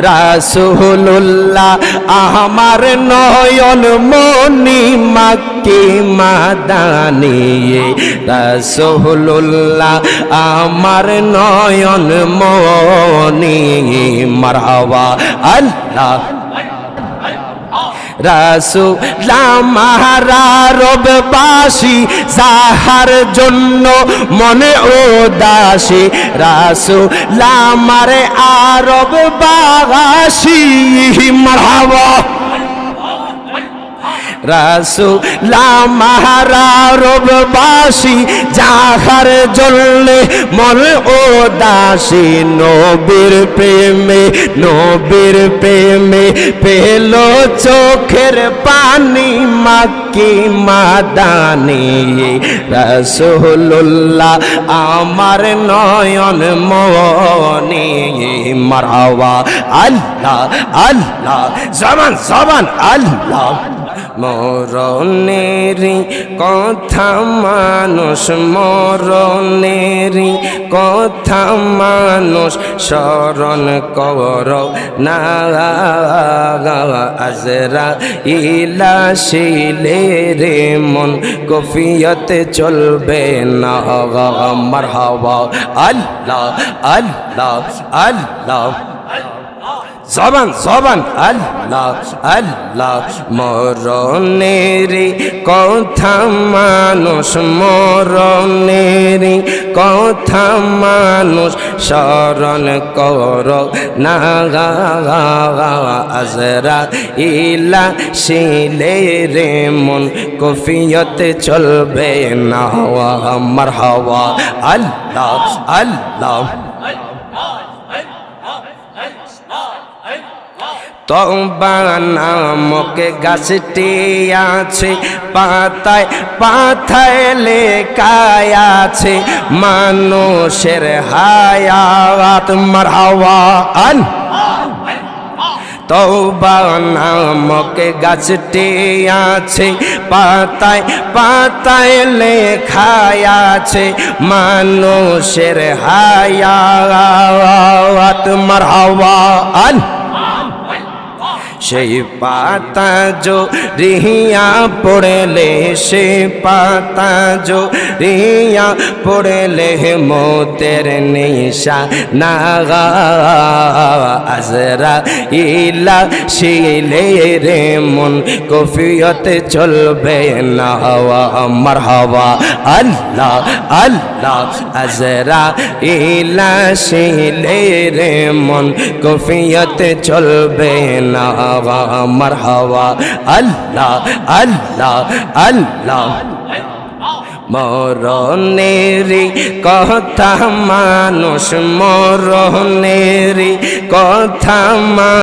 রাসূলুল্লাহ আমার নয়ন মনি মক্কি মাদানী রাসূলুল্লাহ আমার নয়ন মনি মারহাবা আল্লাহ রাসূল আমারা রববাসী যাহার জন্য মনে উদাসী রাসূল আমারে আরববাসী মারহাবা রাসূল আমারা রববাসী যাহার জন্য মনে উদাসী নবীর প্রেমে পেল চোখের পানি মক্কি মাদানী রাসূলুল্লাহ আমার নয়ন মনি মারহাবা আল্লাহ আল্লাহ জবান আল্লাহ মরণেরি কথা মানুষ মরণেরি কথা মানুষ স্মরণ কর না আজরাইল আসিলে রে মন কফিয়তে চলবে না মারহাবা আল্লাহ আল্লাহ আল্লাহ জবান আল্লাহ আল্লাহ মরণেরি কথা মানুষ মরণেরি কথা মানুষ স্মরণ কর না আজরাইল আসিলে রে মন কফিয়তে চলবে না মারহাবা আল্লাহ আল্লাহ তওবা নামক গাছটি আছে পাতায় পাতায় লেখায় আছে মানুষের হায়াত মারহাবা তওবা নামক গাছটি আছে পাতায় পাতায় লেখায় আছে মানুষের হায়াত মারহাবা সেই পাতা জো রিয়া পড়লে সে পাতা জো রিয়া পড়লে মতের নিশা না আজরাইল আসিলে রে মন কফিয়তে চলবে না মারহাবা আল্লাহ আল্লাহ আজরাইল আসিলে রে মন কফিয়তে চলবে না মারহাবা আল্লাহ আল্লাহ আল্লাহ মরণেরি কথা মানুষ মরণেরি কথা